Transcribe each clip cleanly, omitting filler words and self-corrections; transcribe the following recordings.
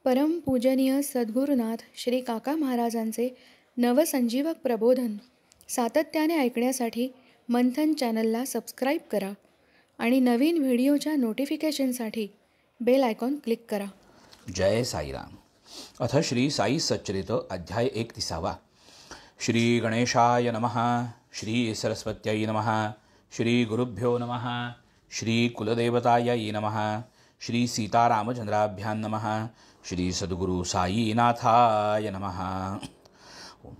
परमपूजनीय सद्गुरुनाथ श्री काका महाराजांचे नवसंजीवक प्रबोधन सातत्याने ऐकण्यासाठी मंथन चॅनलला सबस्क्राईब करा आणि नवीन व्हिडिओच्या नोटिफिकेशनसाठी बेल आयकॉन क्लिक करा. जय साईराम. अथ श्री साई सच्चरित अध्याय 31. श्री गणेशाय नमः. श्री सरस्वत्यै नमः. श्री गुरुभ्यो नमः. श्री कुलदेवतायै नमः. श्री सीतारामचंद्राभ्यां नमः. श्री सद्गुरु साईनाथाय नमः.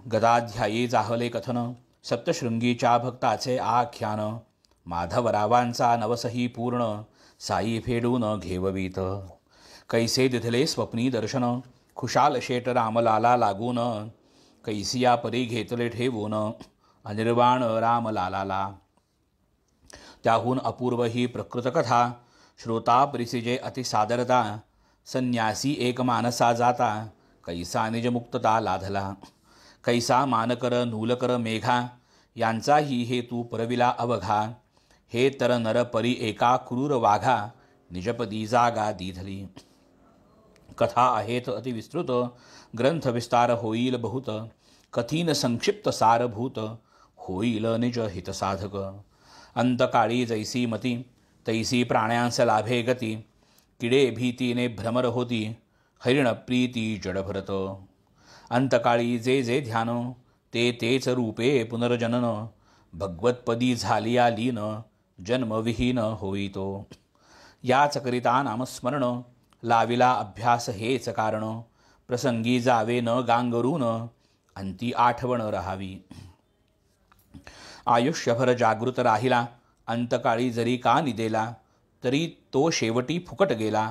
गदाध्यायी जाहले कथन सप्तशृंगीच्या भक्ताचे आख्यान. माधवरावांचा नवसही पूर्ण साई फेडून घेववीत. कैसे दिधले स्वप्नी दर्शन खुशाल शेट रामलाला लागून. कैसिया परी घेतले ठेवून अनिर्वाण रामलालाला. त्याहून अपूर्व ही प्रकृतकथा श्रोता परिसिजे अतिसादरता. संन्यासी एक मानसा जाता कैसा निजमुक्तता लाधला. कैसा मानकर नूलकर मेघा यांचाही हेतू परविला अवघा. हे तर नर परी एका क्रूर वाघा निजपदी जागा दीधली. कथा आहेत अतिविस्तृत ग्रंथ विस्तार होईल बहुत. कथीन संक्षिप्त सारभूत होईल निज हितसाधक. अंतकाळी जैसी मती तैसी प्राण्यांस लाभे गती. किडे भीतीने भ्रमर होती हरिण प्रीती जडभरत. अंतकाळी जे जे ध्यान ते तेच रूपे पुनर्जनन. भगवतपदी झालिया लीन जन्मविहीन होईतो. याच करिता नामस्मरण लाविला अभ्यास हेच कारण. प्रसंगी जावे न गांगरून अंती आठवण राहावी. आयुष्यभर जागृत राहिला अंतकाळी जरी का निदेला. तरी तो शेवटी फुकट गेला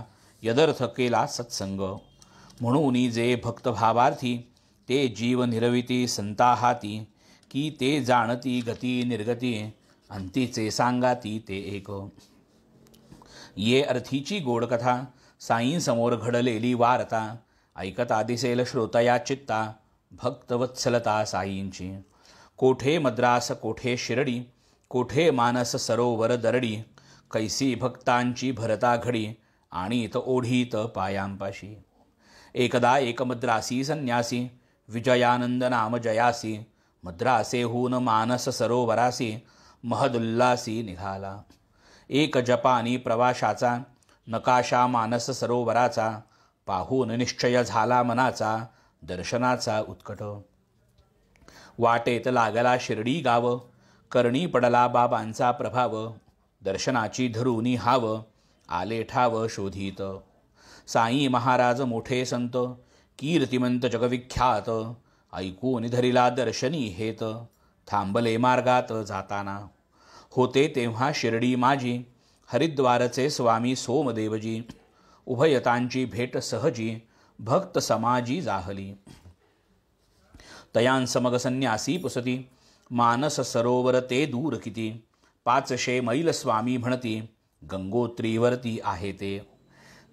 यदर्थ केला सत्संग. म्हणून जे भक्तभावार्थी ते जीव निरविती संता हाती. की ते जाणती गती निर्गती अंतीचे सांगाती ते एक. ये अर्थीची गोड कथा साईंसमोर घडलेली वार्ता. ऐकता दिसेल श्रोतया चित्ता भक्तवत्सलता साईंची. कोठे मद्रास कोठे शिरडी कोठे मानस सरोवर दरडी. कैसी भक्तांची भरता घडी आणीत ओढीत पायांपाशी. एकदा एक मद्रासी संन्यासी विजयानंद नाम जयासी. मद्रासेहून मानस सरोवरासी महदुल्लासी निघाला. एक जपानी प्रवाशाचा नकाशा मानस सरोवराचा. पाहून निश्चय झाला मनाचा दर्शनाचा उत्कट. वाटेत लागला शिर्डी गाव करणी पडला बाबांचा प्रभाव. दर्शनाची धरुनी हाव आले ठाव शोधित. साई महाराज मोठे संत कीर्तिमंत जगविख्यात. ऐकून धरिला दर्शनी हेत थांबले मार्गात जाताना. होते तेव्हा शिर्डी माझी हरिद्वारचे स्वामी सोमदेवजी. उभयतांची भेट सहजी भक्त समाजी जाहली. तयांसमग संन्यासी पुसती मानस सरोवर ते दूर किती. 500 मैल स्वामी म्हणती गंगोत्रीवरती आहे ते.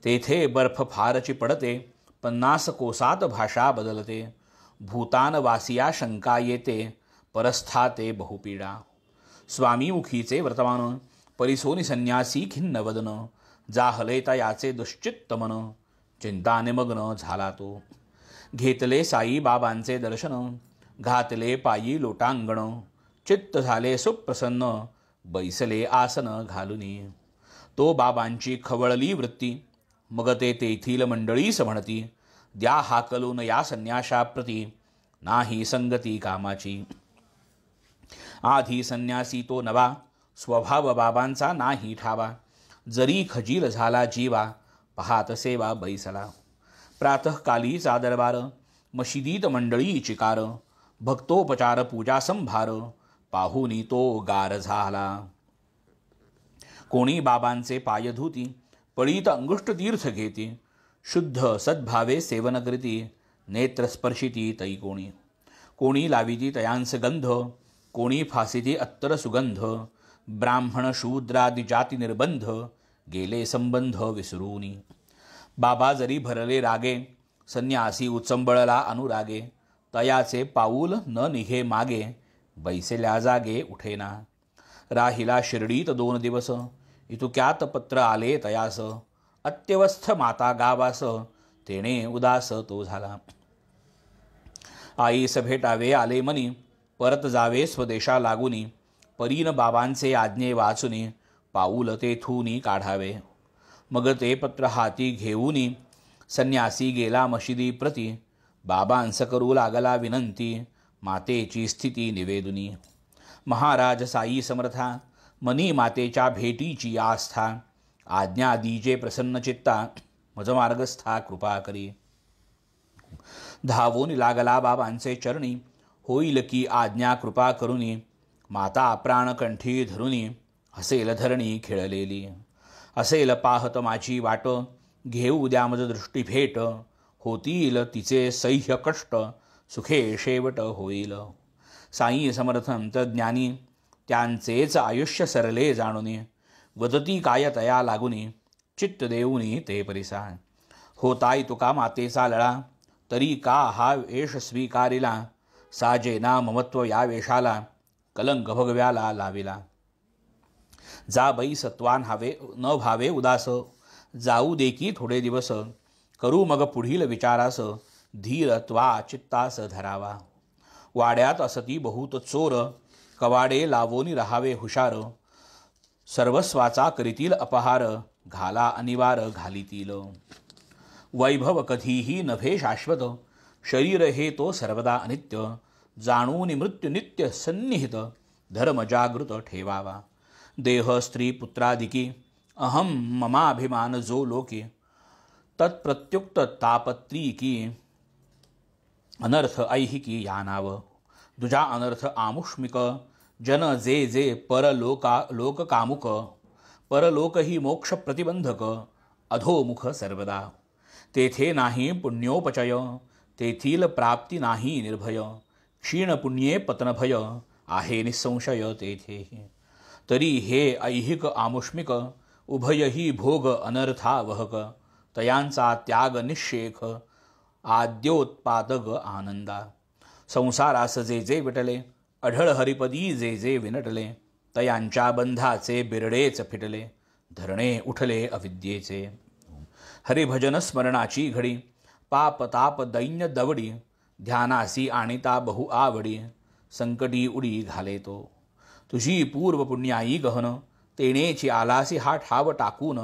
तेथे बर्फ फारची पडते 50 कोसात भाषा बदलते. भूतानवासिया शंका येते परस्थाते बहुपीडा. स्वामी मुखीचे वर्तमान परिसोनी संन्यासी खिन्न वदन. जाहले तयाचे दुश्चित्त मन चिंताने मग्न झाला तो. घेतले साई बाबांचे दर्शन घातले पायी लोटांगण. चित्त झाले सुप्रसन्न बैसले आसन घालुनी. तो बाबांची खवळली वृत्ती मग ते तेथील मंडळीस म्हणती. द्या हाकलून या संन्याशाप्रती नाही संगती कामाची. आधी संन्यासी तो नवा स्वभाव बाबांचा नाही ठावा. जरी खजील झाला जीवा पाहात सेवा बैसला. प्रातःकाली दरबार मशिदीत मंडळी चिकार. भक्तोपचार पूजा संभार पाहुनी तो गार झाला. कोणी बाबांचे पाय धुती पळीत अंगुष्ठ तीर्थ घेती. शुद्ध सद्भावे सेवन करीती नेत्रस्पर्शिती तै कोणी. कोणी लाविती तयांस गंध कोणी फासिती अत्तर सुगंध. ब्राह्मण शूद्रादि जाती निर्बंध गेले संबंध विसरूनी. बाबा जरी भरले रागे संन्यासी उचंबळला अनुरागे. तयाचे पाऊल न निघे मागे बैसेल्या जागे उठेना. राहिला शिर्डीत 2 दिवस इतुक्यात पत्र आले तयास. अत्यवस्थ माता गावास तेणे उदास तो झाला. आईस भेटावे आले मनी, परत जावे स्वदेशा लागुनी. परीन बाबांचे आज्ञे वाचुनी, पाऊल तेथूनी काढावे. मग ते पत्र हाती घेऊनी, संन्यासी गेला मशिदी प्रती. बाबांस करू लागला विनंती, मातेची स्थिती निवेदुनी. महाराज साई समर्था, मनी मातेच्या भेटीची आस्था. आज्ञा दीजे प्रसन्न चित्ता, मज मार्गस्था कृपा करी. धावून लागला बाबांचे चरणी, होईल की आज्ञा कृपा करुनी. माता प्राणकंठी धरुनी, हसेल धरणी खेळलेली. असेल पाहत माझी वाट, घेऊ द्या मज दृष्टी भेट. होतील तिचे सह्य कष्ट, सुखे शेवट होईल. साई समर्थंत ज्ञानी, त्यांचेच आयुष्य सरले जाणुनी. वदती काय तया लागुनी, चित्त देऊनी ते परिसा. होताय तुका मातेचा लळा, तरी का हा वेश स्वीकारिला. साजेना ममत्व या वेशाला, कलंक भगव्याला लाविला. जा बाई सत्वान न भावे उदास, जाऊ दे की थोडे दिवस. करू मग पुढील विचारास, धीर त्वा चित्तास धरावा. वाड्यात असती बहुत चोर, कवाडे लावोनी रहावे हुशार. सर्वस्वाचा करीतील अपहार, घाला अनिवार घालितील. वैभव कधीही नभे शाश्वत, शरीर हे तो सर्वदा अनित्य. जाणून मृत्यू नित्य सन्निहित, धर्म जागृत ठेवावा. देह स्त्री पुत्रादिकी, अहम ममाभिमान जो लोके. तत्प्रत्युक्त तापत्रिकी, अनर्थ ऐहिकी या नाव. दुजा अनर्थ आमुष्मिक, जन जे जे लोक कामुक. परलोक ही मोक्ष प्रतिबंधक, अधोमुख सर्वदा. तेथे नाही पुण्योपचय, तेथील प्राप्ती नाही निर्भय. क्षीण पुण्ये पतनभय, आहे निसंशय तेथेही. तरी हे ऐहिक आमुष्मिक, उभयही भोग अनर्थावहक. तयांचा त्याग निःशेख, आद्योत्पादक आनंदा. संसारास जे जे विटले, अढळ हरिपदी जे जे विनटले. तयांच्या बंधाचे बिरडेच फिटले, धरणे उठले अविद्येचे. हरिभजन स्मरणाची घडी, पाप ताप दैन्य दवडी. ध्यानासी आणिता बहु आवडी, संकटी उडी घाले तो. तुझी पूर्व पुण्याई गहन, तेणेची आलासी हा ठाव टाकून.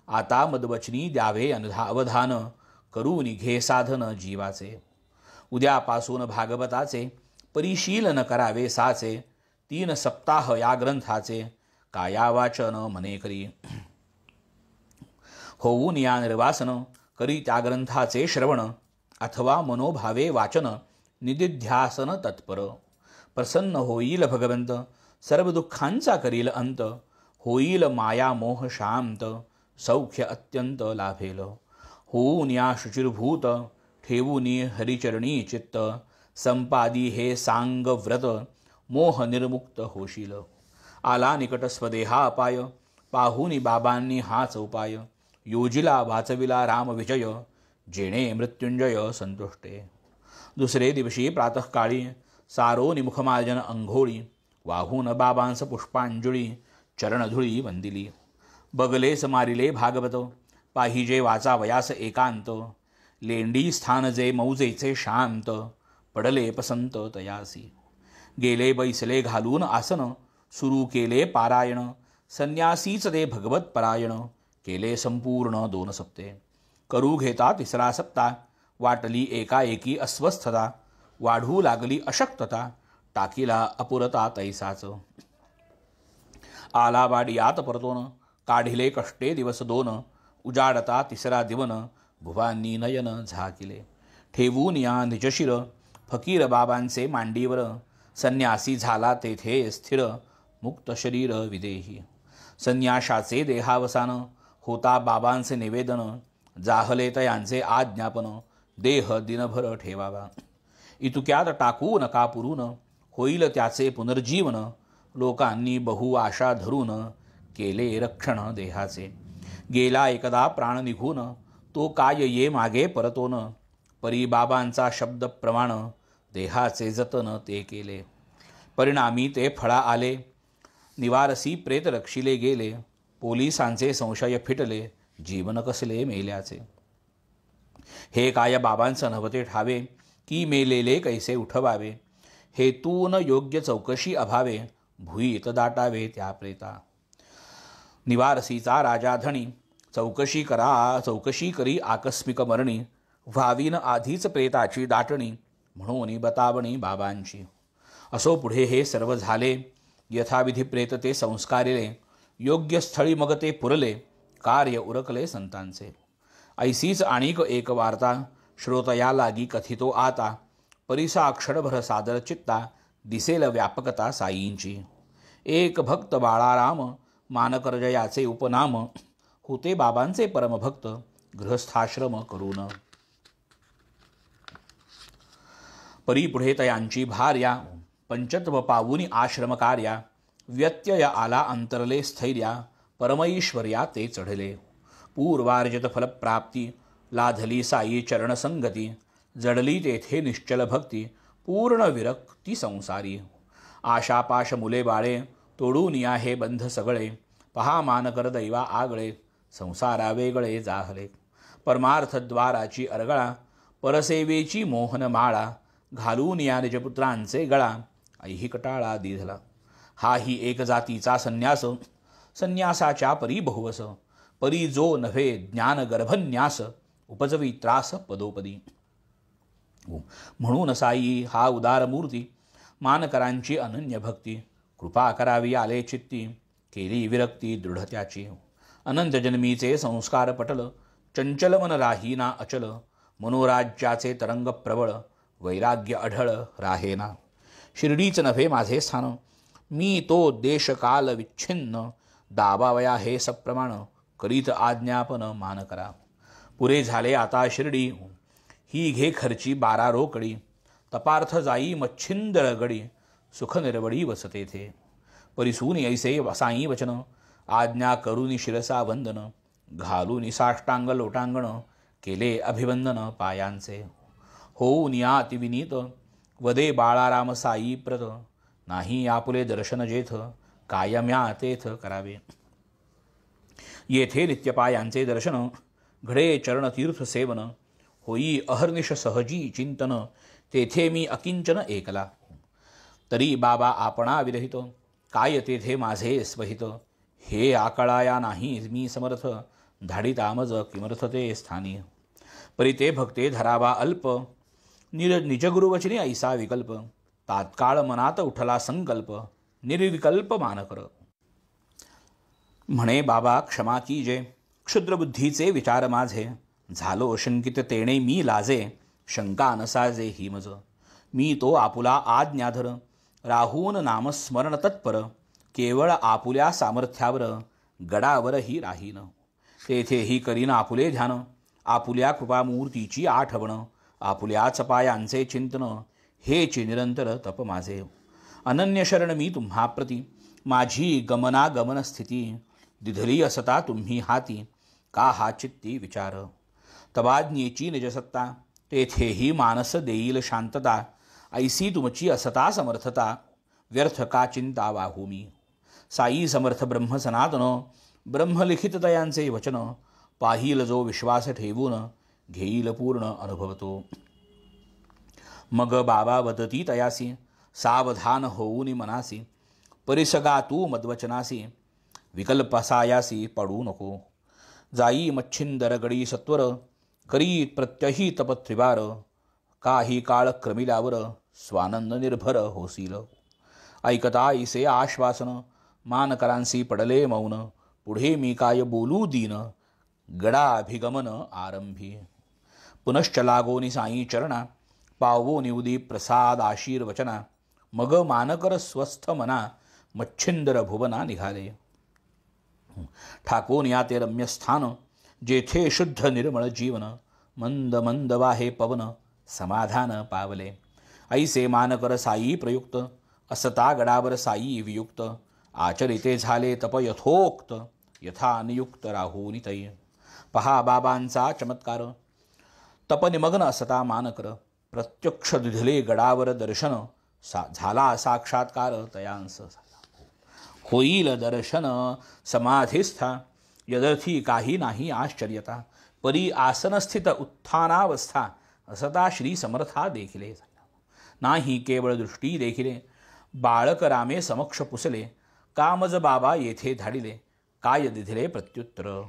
आता मदवचनी द्यावे अवधान, करून घे साधन जीवाचे. उद्यापासून भागवताचे, परिशीलन करावे साचे. 3 सप्ताह या ग्रंथाचे, काया वाचन मने करी. होऊन या निर्वासन, करी त्या ग्रंथाचे श्रवण. अथवा मनोभावे वाचन, निदिध्यासन तत्पर. प्रसन्न होईल भगवंत, सर्व दुःखांचा करील अंत. होईल माया मोह शांत, सौख्य अत्यंत लाभेल. होऊन या शुचिर्भूत, ठेवूनी हरिचरणी चित्त. संपादी हे सांग व्रत, मोह निर्मुक्त होशील. आला निकट स्वदेहा अपाय, पाहुनी बाबांनी हाच उपाय. योजिला वाचविला राम विजय, जेणे मृत्युंजय संतुष्टे. दुसरे दिवशी प्रातःकाळी, सारोनी मुखमार्जन अंघोळी. वाहून बाबांस पुष्पांजळी, चरणधुळी वंदिली. बगलेस मारिले भागवत, पाहिजे वाचावयास एकांत. लेंडी स्थान जे मौजेचे शांत, पडले पसंत तयासी. गेले बैसले घालून आसन, सुरू केले पारायण. संन्यासीच ते भगवत परायण, केले संपूर्ण 2 सप्ते. करू घेता 3रा सप्ता, वाटली एकाएकी अस्वस्थता. वाढू लागली अशक्तता, टाकीला अपुरता तैसाच. आला वाडियात परतोन, काढिले कष्टे दिवस 2. उजाडता 3रा दिवन, भुवांनी नयन झाकिले. ठेवून या निजशिर, फकीर बाबांचे मांडीवर. संन्यासी झाला तेथे स्थिर, मुक्त शरीर विदेही. संन्याशाचे देहावसान, होता बाबांचे निवेदन. जाहले तयांचे आज्ञापन, देह दिनभर ठेवावा. इतुक्यात टाकू नका पुरून, होईल त्याचे पुनर्जीवन. लोकांनी बहु आशा धरून, केले रक्षण देहाचे. गेला एकदा प्राण निघून, तो काय ये मागे परतोन. परी बाबांचा शब्द प्रमाण, देहाचे जतन ते केले. परिणामी ते फळा आले, निवारसी प्रेत रक्षिले गेले. पोलिसांचे संशय फिटले, जीवन कसले मेल्याचे. हे काय बाबांचं नव्हते ठावे, की मेलेले कैसे उठवावे, हेतून योग्य चौकशी अभावे, भुईत दाटावे त्या प्रेता. निवारसीचा राजा धणी, चौकशी करी आकस्मिक मरणी, व्हावीन आधीच प्रेताची दाटणी, म्हणून बतावणी बाबांची. असो पुढे हे सर्व झाले, यथाविधी प्रेत ते संस्कारिले, योग्य स्थळी मग ते पुरले, कार्य उरकले संतांचे. ऐसीच आणिक एक वार्ता, श्रोतया लागी कथितो आता, परिसा क्षणभर सादर चित्ता, दिसेल व्यापकता साईंची. एक भक्त बाळाराम, मानकरजयाचे उपनाम, होते बाबांचे परमभक्त, गृहस्थाश्रम करून. परी पुढे तयांची भार्या, पंचत्व पावुनी आश्रम कार्या, व्यत्यय आला अंतरले स्थैर्या, परमैश्वर्या ते चढले. पूर्वार्जित फलप्राप्ती, लाधली साई चरणसंगती, जडली तेथे निश्चल भक्ती, पूर्ण विरक्ती संसारी. आशापाश मुले बाळे, तोडून या हे बंध सगळे, पहा मानकर दैवा आगळे, संसारा वेगळे जाहले. परमार्थद्वाराची अरगळा, परसेवेची मोहन माळा, घालून या निजपुत्रांचे गळा, ऐहिकटाळा दिधला. हाही एक जातीचा संन्यास, संन्यासाच्या परी बहुवस, परी जो नव्हे ज्ञानगर्भन्यास, उपजवी त्रास पदोपदी. म्हणून साई हा उदारमूर्ती, मानकरांची अनन्य भक्ती, कृपा करावी आले चित्ती, केली विरक्ती दृढ त्याची. अनंत जन्मीचे संस्कार पटल, चंचल मन राहीना अचल, मनोराज्याचे तरंग प्रबळ, वैराग्य अढळ राहेना. शिर्डीच नव्हे माझे स्थान, मी तो देश काल विच्छिन्न, दाबावया हे सप्रमाण, करीत आज्ञापन मान करा. पुरे झाले आता शिर्डी, ही घे खर्ची 12 रोकडी, तपार्थ जाई मच्छिंदर गडी, सुख निर्वडी वसते थे. परिसूनी ऐसे साई वचन, आज्ञा करुनी शिरसा वंदन, घालूनी साष्टांग लोटांगण, केले अभिवंदन पायांचे. होऊन या अतिविनीत, वदे बाळाराम साई प्रत, नाही आपुले दर्शन जेथ, कायम्या तेथ करावे. येथे नित्यपायांचे दर्शन, घडे चरणतीर्थ सेवन, होई अहर्निश सहजी चिंतन, तेथे मी अकिंचन एकला. तरी बाबा आपणा विरहित, काय तेथे माझे स्वहित, हे आकळाया नाही मी समर्थ, धाडिता मज किमर्थ ते स्थानी. परी ते भक्ते धरावा अल्प, निजगुरुवचनी ऐसा विकल्प, तात्काळ मनात उठला संकल्प, निर्विकल्प मानकर. म्हणे बाबा क्षमा कीजे, क्षुद्रबुद्धीचे विचार माझे, झालो शंकित तेणे मी लाजे, शंका नसाजे ही मज. मी तो आपुला आज्ञाधर, राहून नामस्मरण तत्पर, केवळ आपुल्या सामर्थ्यावर, गडावरही राहीन. तेथेही करीन आपुले ध्यान, आपुल्या कृपामूर्तीची आठवण, आपुल्याच पायांचे चिंतन, हेची निरंतर तप माझे. अनन्य शरण मी तुम्हा प्रती, माझी गमनागमन स्थिती, दिधली असता तुम्ही हाती, का हा चित्ती विचार. तवाज्ञेची निजसत्ता, तेथेही मानस देईल शांतता, ऐसी तुमची असता समर्थता, व्यर्थ का चिंता वाहू मी. साई समर्थ ब्रह्म सनातन, ब्रह्मलिखित तयांचे वचन, पाहिल जो विश्वास ठेवून, घेईल पूर्ण अनुभवतो. मग बाबा वदती तयासी, सावधान होऊनी मनासी, परिसगा तू मद्वचनासी, विकल्पसायासी पडू नको. जाई मच्छिंदर गडी सत्वर, करी प्रत्यही तपत्रिवार, काही काळ क्रमिल्यावर, स्वानंद निर्भर होसील. ऐकता ऐसे आश्वासन, मानकरांसी पडले मौन, पुढे मी काय बोलू दीन, गडाभिगमन आरंभी. पुनश्च लागोनी साई चरणा, पावो निउदी प्रसाद आशीर्वचना, मग मानकर स्वस्थ मना, मच्छिंदर भुवना निघाले. ठाकून या ते रम्य स्थान, जेथे शुद्ध निर्मळ जीवन, मंद मंद वाहे पवन, समाधान पावले. ऐसे मानकर साई प्रयुक्त, असता गडावर साई वियुक्त, आचरिते झाले तप यथोक्त, यथा नियुक्त राहूनी तै. पहा बाबांचा चमत्कार, तपनिमग्न असता मानकर, प्रत्यक्ष दिधले गडावर दर्शन, झाला साक्षात्कार तयांस. होईल दर्शन समाधिस्था, यदर्थी काही नाही आश्चर्यता, परी आसनस्थित उत्थानावस्था असता श्री समर्था देखिले. नाही केवळ दृष्टी देखिले बाळक रामे समक्ष पुसले. कामज बाबा येथे धाडिले काय दिधिले प्रत्युत्तर.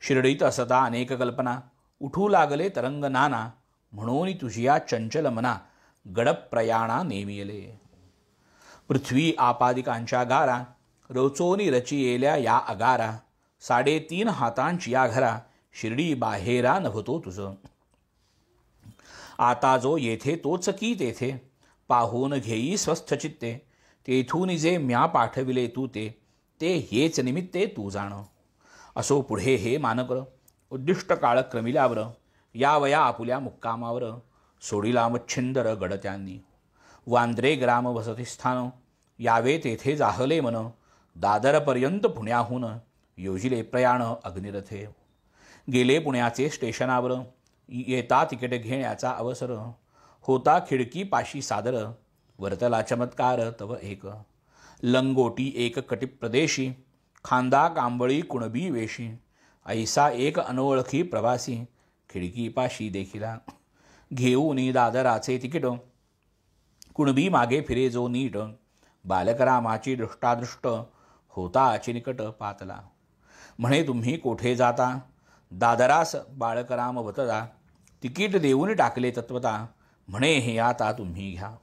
शिर्डीत असता अनेक कल्पना उठू लागले तरंग नाना. म्हणून तुझिया चंचल मना गडप प्रयाणा नेमियले. पृथ्वी आपादिकांच्या गारा रोचोनी रचियेल्या या अगारा. 3.5 हातांची या घरा शिर्डी बाहेरा नभतो तुझ. आता जो येथे तोच की तेथे पाहून घेई स्वस्थ चित्ते. तेथून जे म्या पाठविले तू ते हेच निमित्ते तू जाण. असो पुढे हे मानकर उद्दिष्ट काळ क्रमिल्यावर यावया आपुल्या मुक्कामावर. सोडिला मच्छिंदर गड त्यांनी वांद्रे ग्राम वसतिस्थान. यावे तेथे जाहले मन दादरपर्यंत पुण्याहून योजिले प्रयाण अग्निरथे. गेले पुण्याचे स्टेशनावर येता तिकीट घेण्याचा अवसर. होता खिडकी पाशी सादर वर्तला चमत्कार तव एक. लंगोटी एक कटिप्रदेशी खांदा कांबळी कुणबी वेशी. ऐसा एक अनोळखी प्रवासी खिडकी पाशी देखिला. घेऊनी दादराचे तिकीट कुणबी मागे फिरे जो नीट. बालकरामाची दृष्टादृष्ट होता चिनिकट पातला. म्हणे तुम्ही कोठे जाता दादरास बाळकराम वतदा. तिकीट देऊन टाकले तत्वता म्हणे हे आता तुम्ही घ्या.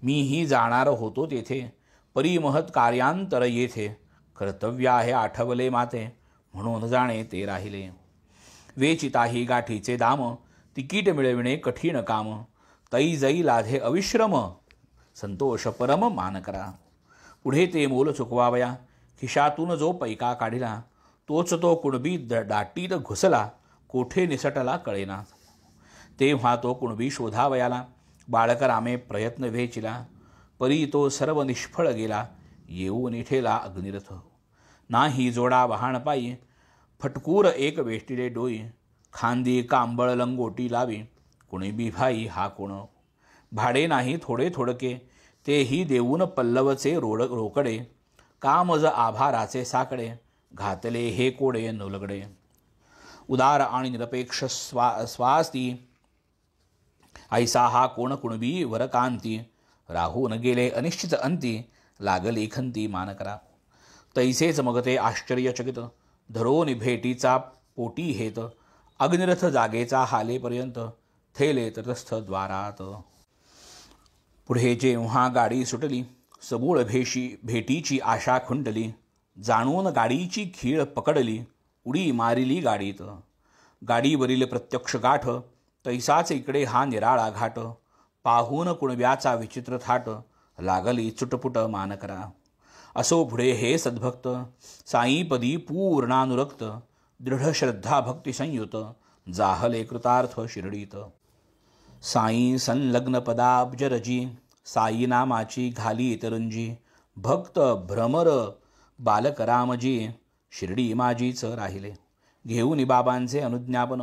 मीही जाणार होतो तेथे परी महत् कार्यांतर येथे. कर्तव्य आहे आठवले माते म्हणून जाणे ते राहिले. वेचिताही गाठीचे दाम तिकीट मिळविणे कठीण काम. तै जै लाधे अविश्रम संतोष परम मान करा. पुढे ते मोल चुकवावया खिशातून जो पैका काढिला. तोच तो कुणबी दाटीत घुसला कोठे निसटला कळेना. तेव्हा तो कुणबी शोधावयाला बाळकरामे प्रयत्न वेचिला. परी तो सर्व निष्फळ गेला येऊन ठेला अग्निरथ. नाही जोडा वहाण पायी फटकूर एक वेष्टिले डोई. खांदी कांबळ लंगोटी लावी कुणबी भाई हा कोण. भाडे नाही थोडे थोडके तेही देऊन पल्लवचे रोकडे. कामज आभाराचे साकडे घातले हे कोडे नवलगडे. उदार आणि निरपेक्ष स्वास्ती ऐसा हा कोण कुणबी वरकांती. राहून गेले अनिश्चित अंती लागली खंती मान करा. तैसेच मग ते आश्चर्यचकित धरोनी भेटीचा पोटी हेत. अग्निरथ जागेचा हालेपर्यंत थेले तटस्थ द्वारात. पुढे जेव्हा गाडी सुटली सबूळ भेटीची आशा खुंटली. जाणून गाडीची खीळ पकडली उडी मारिली गाडीत. गाडीवरील प्रत्यक्ष गाठ तैसाच इकडे हा निराळा घाट. पाहून कुणब्याचा विचित्र थाट लागली चुटपुट मान करा. असो पुढे हे सद्भक्त साईपदी पूर्णानुरक्त. दृढ श्रद्धा भक्ती संयुत जाहले कृतार्थ शिर्डीत. साई संलग्न पदाब्जरजी साई नामाची घाली तरंजी. भक्त भ्रमर बालकरामजी शिर्डी माझीच राहिले. घेऊन बाबांचे अनुज्ञापन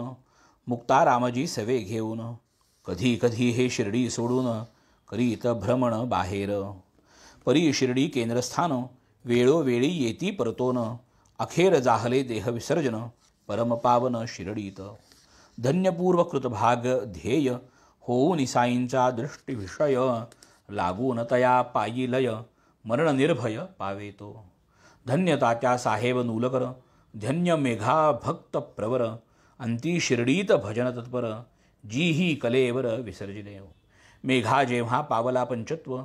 मुक्तारामजी सवे घेऊन. कधी कधी हे शिर्डी सोडून करीत भ्रमण बाहेर. परी शिर्डी केंद्रस्थान वेळोवेळी येती परतोन. अखेर जाहले देह विसर्जन परमपावन शिर्डीत. धन्यपूर्व कृतभाग ध्येय होऊन साईंचा दृष्टीविषय. लागून तया पायी लय मरण निर्भय पावेतो. धन्य तात्या साहेब नूलकर धन्य मेघा भक्त प्रवर. अंती शिर्डीत भजन तत्पर जीही कलेवर विसर्जिले. मेघा जेव्हा पावला पंचत्व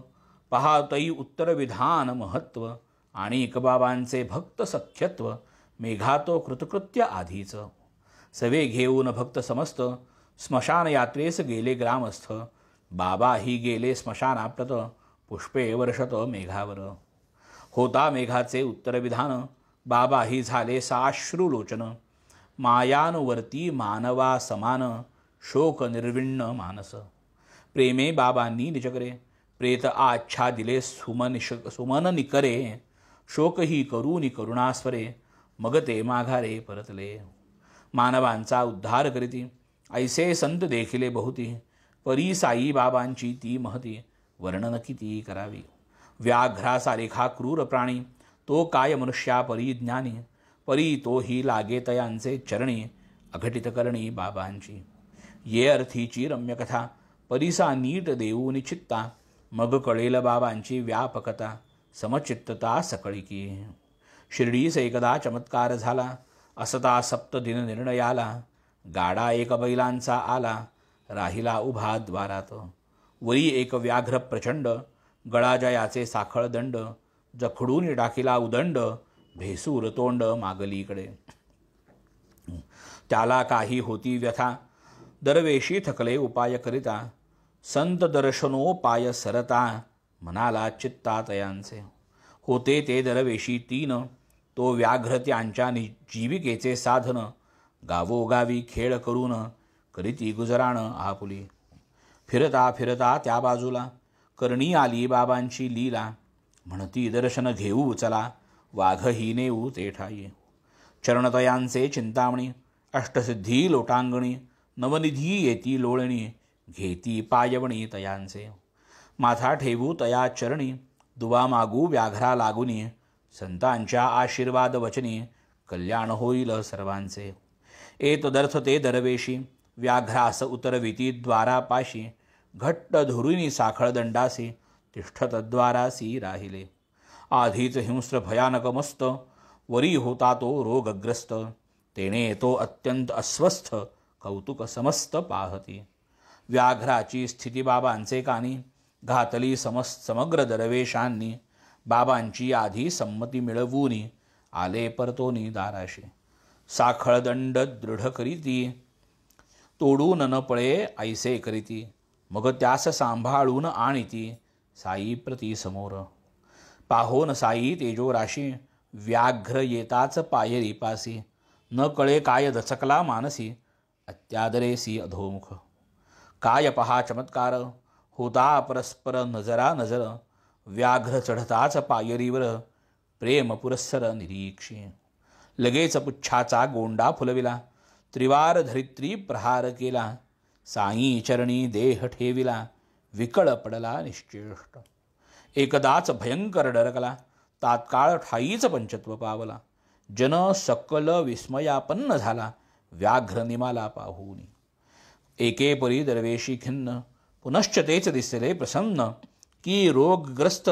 पाहतई उत्तर विधान महत्व. आणि एकबाबांचे भक्त सख्यत्व मेघा तो कृतकृत्य आधीच. सवे घेऊन भक्त समस्त स्मशान यात्रेस गेले ग्रामस्थ. बाबाही गेले स्मशानाप्रत पुष्पे वर्षत मेघावर. होता मेघाचे उत्तर विधान बाबाही झाले साश्रुलोचन. मायानुवर्ती मानवा समान शोक निर्विण्ण मानस. प्रेमे बाबांनी निजकरे प्रेत आच्छा दिले सुमन निकरे. शोकही करूनी करुणास्वरे मग ते माघारे परतले. मानवांचा उद्धार करीती ऐसे संत देखिले बहुती. परी साई बाबांची ती महती वर्णन किती करावी. व्याघ्रासारेखा क्रूर प्राणी तो काय मनुष्या परी ज्ञानी. परी तोही लागे तयांचे चरणी अघटित करणी बाबांची. ये अर्थीची रम्यकथा परिसा नीट देऊनी चित्ता, मग कळेल बाबांची व्यापकता समचित्तता सकळिकी. शिर्डीस एकदा चमत्कार झाला, असता सप्तदिन निर्णयाला. गाडा एक बैलांचा आला, राहिला उभा द्वारात. वरी एक व्याघ्र प्रचंड, गळा जयाचे साखळ दंड. जखडून टाकीला उदंड, भेसूर तोंड मागलीकडे. त्याला काही होती व्यथा, दरवेशी थकले उपाय करिता. संत दर्शनोपाय सरता, म्हणाला चित्तातयांचे. होते ते दरवेशी तीन, तो व्याघ्र त्यांच्या जीविकेचे साधन. गावोगावी खेळ करून, करीती गुजराण आपुली. फिरता फिरता त्या बाजूला, करणी आली बाबांची लीला. म्हणती दर्शन घेऊ चला, वाघही नेऊ ते ठाई. चरणतयांचे चिंतामणी, अष्टसिद्धी लोटांगणी. नवनिधी येती लोळणी, घेती पायवणी तयांचे. माथा ठेवू तया चरणी, दुवा मागू व्याघ्रा लागुनी. संतांच्या आशीर्वाद वचनी, कल्याण होईल सर्वांचे. एतदर्थ ते दरवेशी, व्याघ्रास उतरविती द्वारापाशी. घट्ट धुरुनी साखळ दंडासी, तिष्ठत द्वारासी राहिले. आधीच हिंस्र भयानक मस्त, वरी होता तो रोगग्रस्त. तेने तो अत्यंत अस्वस्थ, कौतुक समस्त पाहती. व्याघ्राची स्थिती बाबांचे कानी, घातली समग्र दरवेशांनी. बाबांची आधी संमती मिळवूनी, आले परतोनी दाराशी. साखळदंड दृढ करीती, तोडून न पळे ऐसे करीती. मग त्यास सांभाळून आणीती, साई प्रती समोर. पाहोन साई तेजोराशी, व्याघ्र येताच पायरी पासी. न कळे काय दचकला मानसी, अत्यादरेसी अधोमुख. काय पहा चमत्कार, होता परस्पर नजरा नजर. व्याघ्र चढताच पायरीवर, प्रेम पुरस्सर निरीक्षी. लगेच पुच्छाचा गोंडा फुलविला, त्रिवार धरित्री प्रहार केला. साई चरणी देह ठेविला, विकळ पडला निश्चेष्ट. एकदाच भयंकर डरकला, तात्काळ ठाईच पंचत्व पावला. जन सकल विस्मयापन्न झाला, व्याघ्र निमाला पाहूनी. एके परी दरवेशी खिन्न, पुनश्च तेच दिसले प्रसन्न. की रोगग्रस्त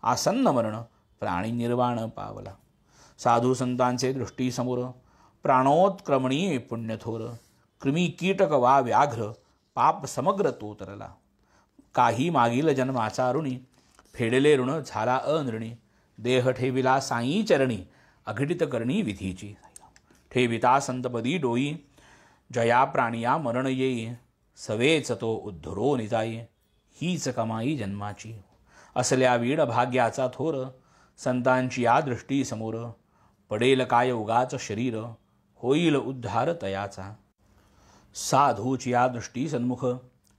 आसन्न मरण, प्राणी निर्वाण पावला. साधू संतांचे दृष्टी समोर, प्राणोत्क्रमणी पुण्यथोर. कृमी कीटक वा व्याघ्र, पाप समग्र तो तरला. काही मागील जन्माचा ऋणी, फेडले ऋण झाला अनृणी. देह ठेविला साई चरणी, अघटित करणी विधीची. ठेविता संतपदी डोई, जया प्राणिया मरण येई. सवेच तो उद्धरो निजाई, हीच कमाई जन्माची. असल्या वीण भाग्याचा थोर, संतांची या दृष्टी समोर. पडेल काय उगाच शरीर, होईल उद्धार तयाचा. साधूची या दृष्टी सन्मुख,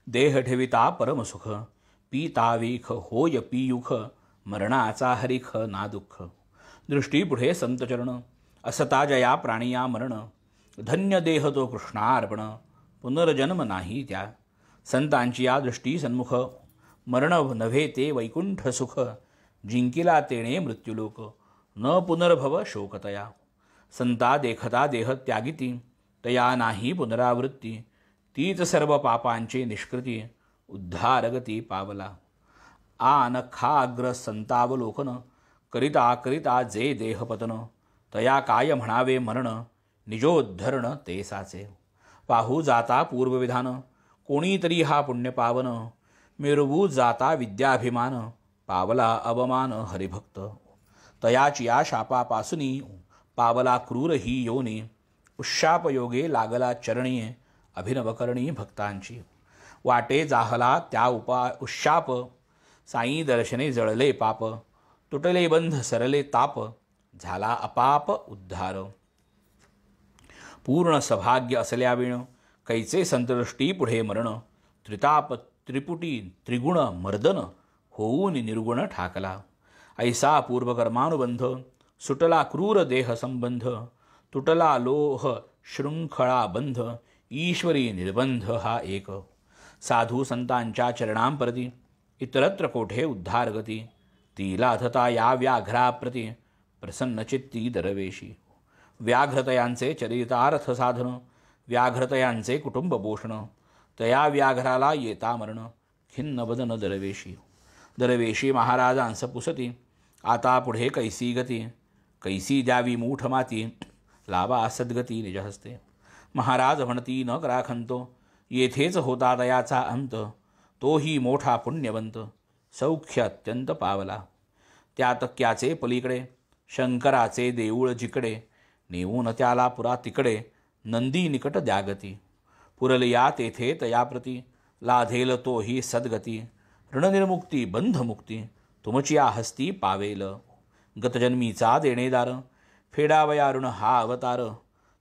देह ठेविता परमसुख. पीता वीख होय पियुख, मरणाचा हरिख ना दुःख. दृष्टी पुढे संतचरण, असता जया प्राणिया मरण. धन्य देह तो कृष्णार्पण, पुनर्जन्म नाही त्या. संतांची या दृष्टी सन्मुख, मरण नव्हे ते वैकुंठ सुख. जिंकिला तेणे मृत्युलोक, न पुनर्भव शोकतया. संता देखता देह त्यागिती, तया नाही पुनरावृत्ती. तीच सर्व पापांची निष्कृती, उद्धारगती पावला. आनखाग्र संतावलोकन, करिता करिता जे देहपतन. तया काय म्हणावे मरण, निजोद्धरण ते साचे. पाहू जाता पूर्वविधान, कोणीतरी हा पुण्य पावन. मिरवू जाता विद्याभिमान, पावला अवमान हरिभक्त. तयाची या शापापासुनी, पावला क्रूर ही योनी. उशापयोगे लागला चरणी, अभिनवकरणी भक्तांची. वाटे जाहला त्या उशाप, साई दर्शने जळले पाप. तुटले बंध सरले ताप, झाला अपाप उद्धार. पूर्ण सभाग्य असल्या वेळ, कैचे संतदृष्टी पुढे मरण. त्रिताप त्रिपुटी त्रिगुण मर्दन, होऊन निर्गुण ठाकला. ऐसा पूर्वकर्मानुबंध, सुटला क्रूर देह संबंध. तुटला लोह शृंखळा बंध, ईश्वरी निर्बंध हा एक. साधू संतांच्या चरणांप्रती, इतरत्र कोठे उद्धारगती. तिला धता या व्याघ्राप्रती, प्रसन्नचित्ती दरवेशी. व्याघ्रतयांचे चरितार्थ साधन, व्याघ्रतयांचे कुटुंब पोषण, तया व्याघ्राला येता मरण, खिन्न बदन दरवेशी. दरवेशी महाराजांस पुसती, आता पुढे कैसी गती, कैसी द्यावी मूठ माती, लावा सद्गती निजहस्ते. महाराज म्हणती न करा खंतो, येथेच होता दयाचा अंत, तोही मोठा पुण्यवंत, सौख्य अत्यंत पावला. त्या तक्क्याचे पलीकडे शंकराचे देऊळ जिकडे, नेऊन त्याला पुरा तिकडे, नंदी निकट द्यागती. पुरलिया तेथे तयाप्रती, लाधेल तोही सद्गती, ऋणनिर्मुक्ती बंधमुक्ती, तुमचिया हस्ती पावेल. गतजन्मीचा देणेदार, फेडावया ऋण हा अवतार,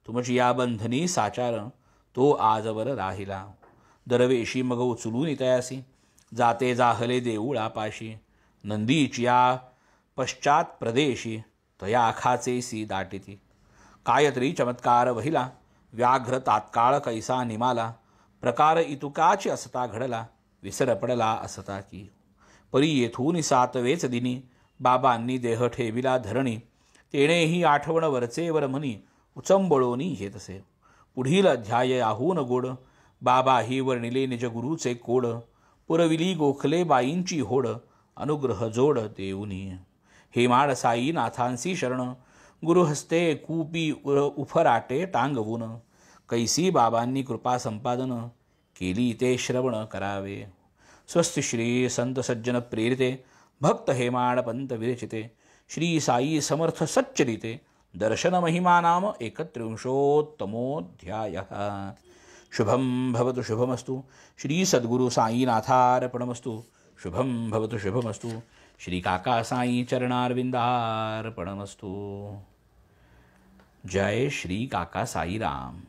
तुमचिया बंधनी साचार, तो आजवर राहिला. दरवेशी मग उचलून तयासी, जाते जाहले देऊळापाशी, नंदीचिया पश्चात प्रदेशी, तया आखाचेसी दाटिती. कायतरी चमत्कार वहिला, व्याघ्र तात्काळ कैसा निमाला, प्रकार इतुकाची असता घडला, विसर पडला असता की. परी येथून 7वेच दिनी, बाबांनी देह ठेविला धरणी, तेणेही आठवण वरचेवर म्हणी, उचंबळोनी घेतसे. पुढील अध्याय आहून गोड, बाबाही वर्णिले निज गुरुचे कोड, पुरविली गोखले बाईंची होड, अनुग्रह जोड देऊनी. हेमाड साई नाथांसी शरण, गुरुहस्ते कूपी उफराटे टांगवून, कैसी बाबांनी कृपा संपादन, केली ते श्रवण करावे. स्वस्ति श्री संत सज्जन प्रेरिते, भक्त हेमाड पंत विरचिते, श्री साई समर्थ सच्चरिते, दर्शन महिमा नाम 31तमोऽध्यायः. शुभं भवतु शुभमस्तु. श्री सद्गुरु साईनाथार्पणमस्तु. शुभं भवतु शुभमस्तु. श्री काका साई चरणारविंदार्पणमस्तु. जय श्री काका साई राम.